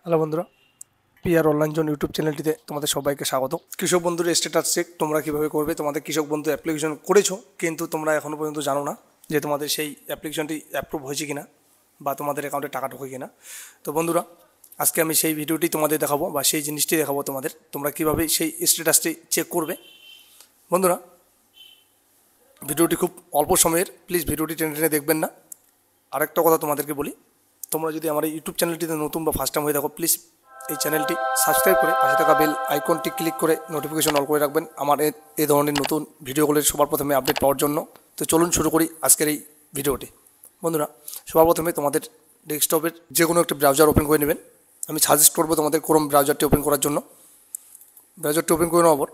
Hello বন্ধুরা, PR online zone YouTube চ্যানেলটিতে তোমাদের সবাইকে স্বাগত। কৃষক বন্ধুর স্ট্যাটাস চেক তোমরা কীভাবে করবে? তোমাদের কৃষক বন্ধু অ্যাপ্লিকেশন করেছো, কিন্তু তোমরা এখনও পর্যন্ত জানো না যে তোমাদের সেই অ্যাপ্লিকেশনটি অ্যাপ্রুভ হয়েছে কিনা বা তোমাদের অ্যাকাউন্টে টাকা ঢোকে কিনা। তো বন্ধুরা, আজকে আমি সেই ভিডিওটি তোমাদের দেখাবো বা সেই জিনিসটি দেখাবো তোমাদের, তোমরা কীভাবে সেই স্ট্যাটাসটি চেক করবে। বন্ধুরা, ভিডিওটি খুব অল্প সময়ের, প্লিজ ভিডিওটি টেনে টেনে দেখবেন না। আরেকটা কথা তোমাদেরকে বলি, তোমরা যদি আমার এই ইউটিউব চ্যানেলটিতে নতুন বা ফার্স্ট টাইম হয়ে থাকো, প্লিজ এই চ্যানেলটি সাবস্ক্রাইব করে পাশে থাকা বেল আইকনটি ক্লিক করে নোটিফিকেশন অল করে রাখবেন আমার এই ধরনের নতুন ভিডিওগুলোর সবার প্রথমে আপডেট পাওয়ার জন্য। তো চলুন শুরু করি আজকের এই ভিডিওটি। বন্ধুরা, সবার প্রথমে তোমাদের ডেস্কটপের যে কোনো একটা ব্রাউজার ওপেন করে নেবেন। আমি সাজেস্ট করবো তোমাদের ক্রোম ব্রাউজারটি ওপেন করার জন্য। ব্রাউজারটি ওপেন করে নেওয়ার পর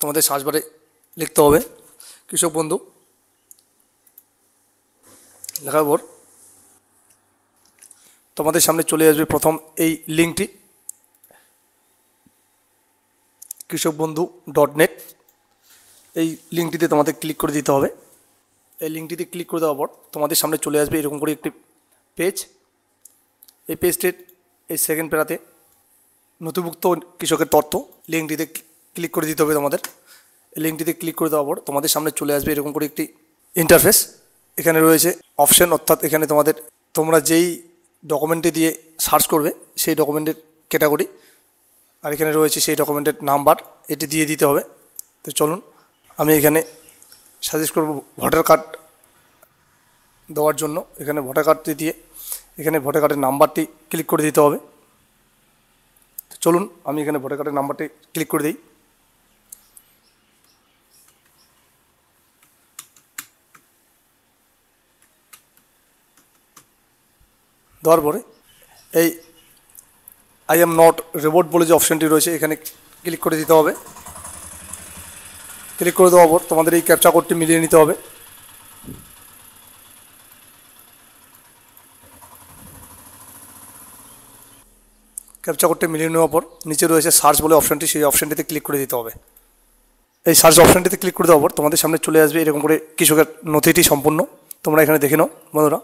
তোমাদের সার্চ বারে লিখতে হবে কৃষক বন্ধু। লেখার পর তোমাদের সামনে চলে আসবে প্রথম এই লিঙ্কটি, কৃষকবন্ধু.net। এই লিঙ্কটিতে তোমাদের ক্লিক করে দিতে হবে। এই লিঙ্কটিতে ক্লিক করে দেওয়ার পর তোমাদের সামনে চলে আসবে এরকম করে একটি পেজ। এই পেজটির এই সেকেন্ড প্যারাতে নথিভুক্ত কৃষকের তথ্য, লিঙ্কটিতে ক্লিক করে দিতে হবে তোমাদের। এই লিঙ্কটিতে ক্লিক করে দেওয়ার পর তোমাদের সামনে চলে আসবে এরকম করে একটি ইন্টারফেস। এখানে রয়েছে অপশন, অর্থাৎ এখানে তোমরা যেই ডকুমেন্টটি দিয়ে সার্চ করবে সেই ডকুমেন্টের ক্যাটাগরি, আর এখানে রয়েছে সেই ডকুমেন্টের নাম্বার, এটি দিয়ে দিতে হবে। তো চলুন, আমি এখানে সাজেস্ট করব ভোটার কার্ড দেওয়ার জন্য। এখানে ভোটার কার্ডটি দিয়ে এখানে ভোটার কার্ডের নাম্বারটি ক্লিক করে দিতে হবে। তো চলুন, আমি এখানে ভোটার কার্ডের নাম্বারটি ক্লিক করে দিই। দেওয়ার পরে এই আই এম নট রোবট বলে যে অপশানটি রয়েছে এখানে ক্লিক করে দিতে হবে। ক্লিক করে দেওয়ার পর তোমাদের এই ক্যাপচা কোডটি মিলিয়ে নিতে হবে। ক্যাপচা কোডটি মিলিয়ে নেওয়ার পর নিচে রয়েছে সার্চ বলে অপশানটি, সেই অপশানটিতে ক্লিক করে দিতে হবে। এই সার্চ অপশানটিতে ক্লিক করে দেওয়ার পর তোমাদের সামনে চলে আসবে এরকম করে কৃষকের নথিটি সম্পূর্ণ। তোমরা এখানে দেখে নাও বন্ধুরা।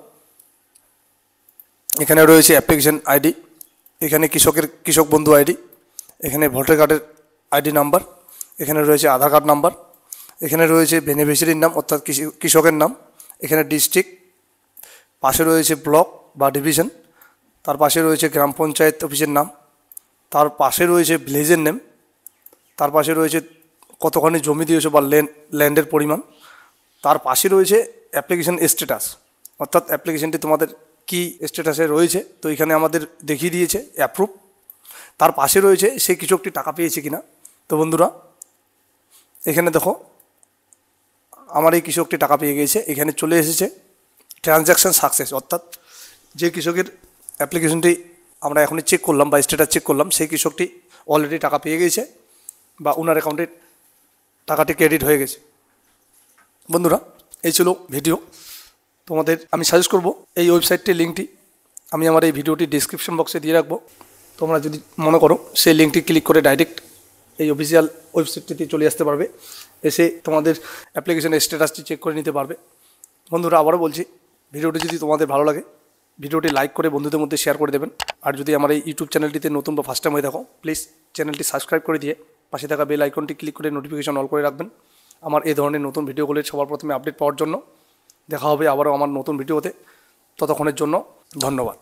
এখানে রয়েছে অ্যাপ্লিকেশন আইডি, এখানে কৃষক বন্ধু আইডি, এখানে ভোটার কার্ডের আইডি নাম্বার, এখানে রয়েছে আধার কার্ড নাম্বার, এখানে রয়েছে বেনিফিশিয়ারির নাম অর্থাৎ কৃষকের নাম, এখানে ডিস্ট্রিক্ট, পাশে রয়েছে ব্লক বা ডিভিশন, তার পাশে রয়েছে গ্রাম পঞ্চায়েত অফিসের নাম, তার পাশে রয়েছে ভিলেজের নেম, তার পাশে রয়েছে কতখানি জমি দিয়েছে বা ল্যান্ডের পরিমাণ, তার পাশে রয়েছে অ্যাপ্লিকেশন স্ট্যাটাস, অর্থাৎ অ্যাপ্লিকেশনটি তোমাদের কি স্ট্যাটাসে রয়েছে। তো এখানে আমাদের দেখিয়ে দিয়েছে অ্যাপ্রুভ। তার পাশে রয়েছে সেই কৃষকটি টাকা পেয়েছে কিনা। তো বন্ধুরা, এখানে দেখো আমার এই কৃষকটি টাকা পেয়ে গিয়েছে। এখানে চলে এসেছে ট্রানজ্যাকশান সাকসেস, অর্থাৎ যে কৃষকের অ্যাপ্লিকেশনটি আমরা এখনই চেক করলাম বা স্ট্যাটাস চেক করলাম, সেই কৃষকটি অলরেডি টাকা পেয়ে গিয়েছে বা ওনার অ্যাকাউন্টে টাকাটি ক্রেডিট হয়ে গেছে। বন্ধুরা, এই ছিল ভিডিও। তোমাদের আমি সাজেস্ট করব এই ওয়েবসাইটটির লিঙ্কটি আমি আমার এই ভিডিওটি ডিসক্রিপশন বক্সে দিয়ে রাখবো। তোমরা যদি মনে করো সেই লিঙ্কটি ক্লিক করে ডাইরেক্ট এই অফিসিয়াল ওয়েবসাইটটিতে চলে আসতে পারবে, এসে তোমাদের অ্যাপ্লিকেশনের স্ট্যাটাসটি চেক করে নিতে পারবে। বন্ধুরা, আবারও বলছি, ভিডিওটি যদি তোমাদের ভালো লাগে ভিডিওটি লাইক করে বন্ধুদের মধ্যে শেয়ার করে দেবেন। আর যদি আমার এই ইউটিউব চ্যানেলটিতে নতুন বা ফার্স্ট টাইম হয়ে থাকো, প্লিজ চ্যানেলটি সাবস্ক্রাইব করে দিয়ে পাশে থাকা বেল আইকনটি ক্লিক করে নোটিফিকেশন অল করে রাখবেন আমার এই ধরনের নতুন ভিডিওগুলির সবার প্রথমে আপডেট পাওয়ার জন্য। দেখা হবে আবারও আমার নতুন ভিডিওতে। ততক্ষণের জন্য ধন্যবাদ।